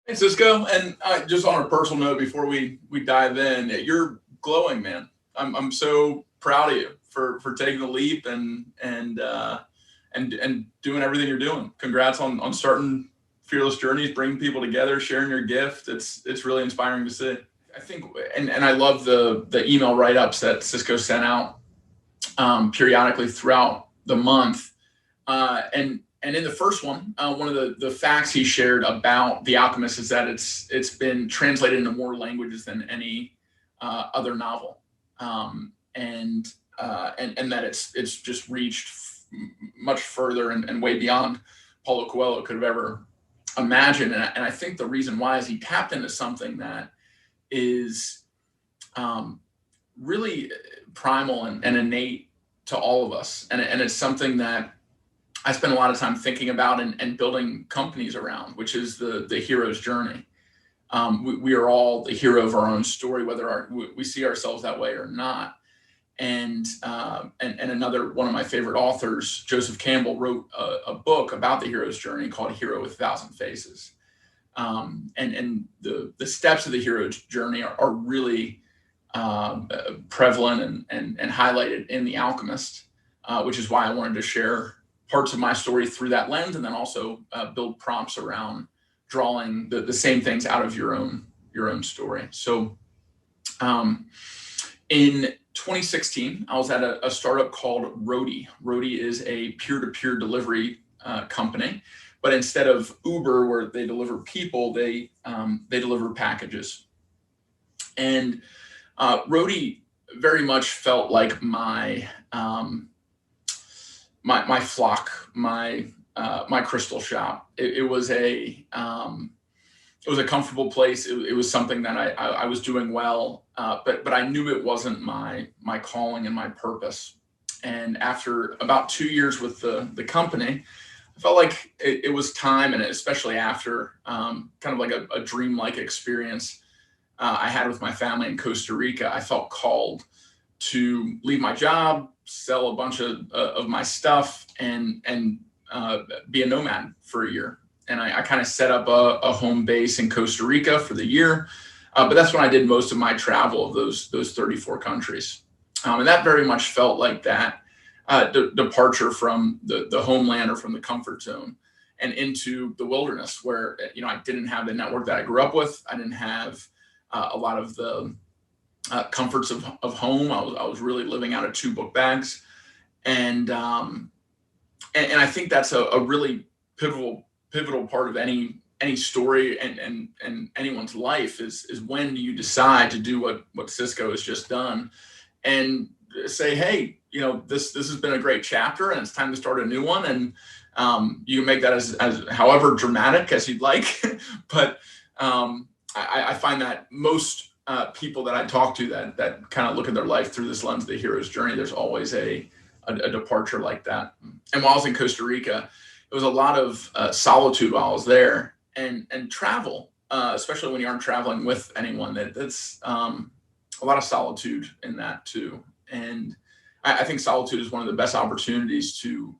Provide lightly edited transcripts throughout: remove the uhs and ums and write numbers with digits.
Hey Cisco, and just on a personal note, before we dive in, you're glowing, man. I'm so proud of you for taking the leap and doing everything you're doing. Congrats on starting Fearless Journeys, bringing people together, sharing your gift. It's really inspiring to see. I think, and I love the email write ups that Cisco sent out periodically throughout the month. And in the first one, one of the facts he shared about The Alchemist is that it's been translated into more languages than any other novel, and that it's just reached much further and way beyond Paulo Coelho could have ever imagined. And I think the reason why is he tapped into something that is really primal and innate to all of us, and it's something that I spend a lot of time thinking about and building companies around, which is the hero's journey. We are all the hero of our own story, whether we see ourselves that way or not. And another one of my favorite authors, Joseph Campbell, wrote a book about the hero's journey called Hero with a Thousand Faces. And the steps of the hero's journey are really prevalent and highlighted in The Alchemist, which is why I wanted to share parts of my story through that lens, and then also build prompts around drawing the same things out of your own story. So in 2016, I was at a startup called Roadie. Roadie is a peer-to-peer delivery company, but instead of Uber, where they deliver people, they deliver packages. And Roadie very much felt like my flock, my crystal shop. It was a comfortable place. It was something that I was doing well, but I knew it wasn't my calling and my purpose. And after about 2 years with the company, I felt like it was time, and especially after kind of like a dream-like experience I had with my family in Costa Rica, I felt called to leave my job, sell a bunch of my stuff, and be a nomad for a year. And I kind of set up a home base in Costa Rica for the year. But that's when I did most of my travel of those 34 countries. And that very much felt like that departure from the homeland or from the comfort zone and into the wilderness, where I didn't have the network that I grew up with. I didn't have a lot of the comforts of home. I was really living out of 2 book bags, and I think that's a really pivotal part of any story and anyone's life is when do you decide to do what Cisco has just done and say, hey, this has been a great chapter and it's time to start a new one. And you can make that as however dramatic as you'd like, but I find that most people that I talk to that kind of look at their life through this lens of the hero's journey, there's always a departure like that. And while I was in Costa Rica, it was a lot of solitude while I was there, and travel, especially when you aren't traveling with anyone. That's a lot of solitude in that too. And I think solitude is one of the best opportunities to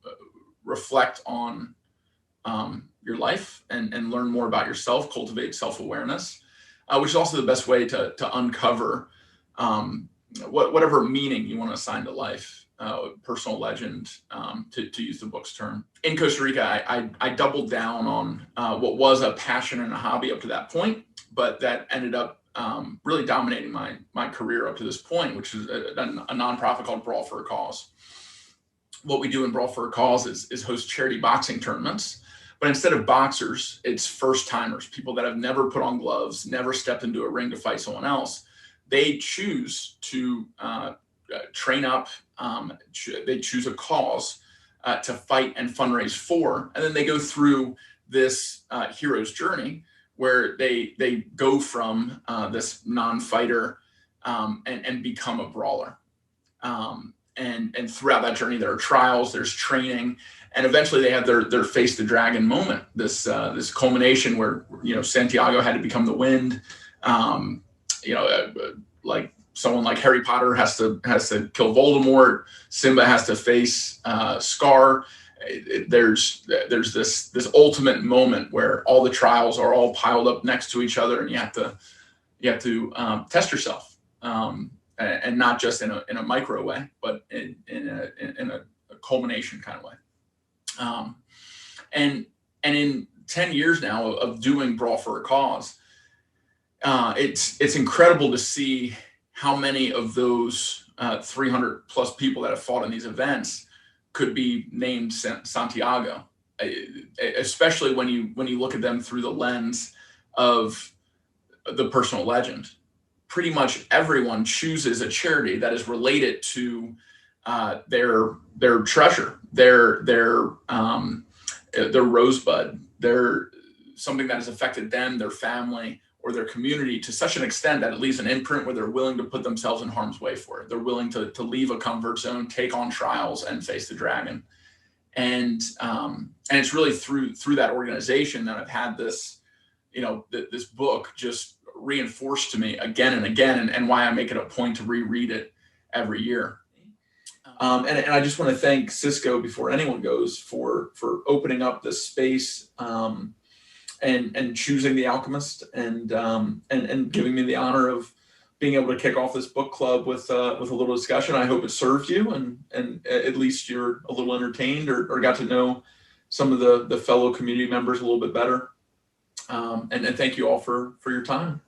reflect on your life and learn more about yourself, cultivate self-awareness, which is also the best way to uncover whatever meaning you want to assign to life. Personal legend, to use the book's term. In Costa Rica, I doubled down on what was a passion and a hobby up to that point, but that ended up really dominating my career up to this point, which is a nonprofit called Brawl for a Cause. What we do in Brawl for a Cause is host charity boxing tournaments, but instead of boxers, it's first timers, people that have never put on gloves, never stepped into a ring to fight someone else. They choose to train up, they choose a cause to fight and fundraise for, and then they go through this hero's journey where they go from this non-fighter and become a brawler. And throughout that journey, there are trials, there's training, and eventually they have their face the dragon moment. This culmination where Santiago had to become the wind. Like someone like Harry Potter has to kill Voldemort. Simba has to face Scar, there's this ultimate moment where all the trials are all piled up next to each other, and you have to test yourself, and not just in a micro way, but in a culmination kind of way. And in 10 years now of doing Brawl for a Cause, it's incredible to see how many of those 300 plus people that have fought in these events could be named Santiago, especially when you look at them through the lens of the personal legend. Pretty much everyone chooses a charity that is related to their treasure, their rosebud, their something that has affected them, their family, or their community to such an extent that it leaves an imprint where they're willing to put themselves in harm's way for it. They're willing to leave a comfort zone, take on trials, and face the dragon. And it's really through that organization that I've had this, this book just reinforced to me again and again, and why I make it a point to reread it every year. And I just want to thank Cisco before anyone goes for opening up this space, and choosing The Alchemist, and giving me the honor of being able to kick off this book club with a little discussion. I hope it served you, and at least you're a little entertained or got to know some of the fellow community members a little bit better. And thank you all for your time.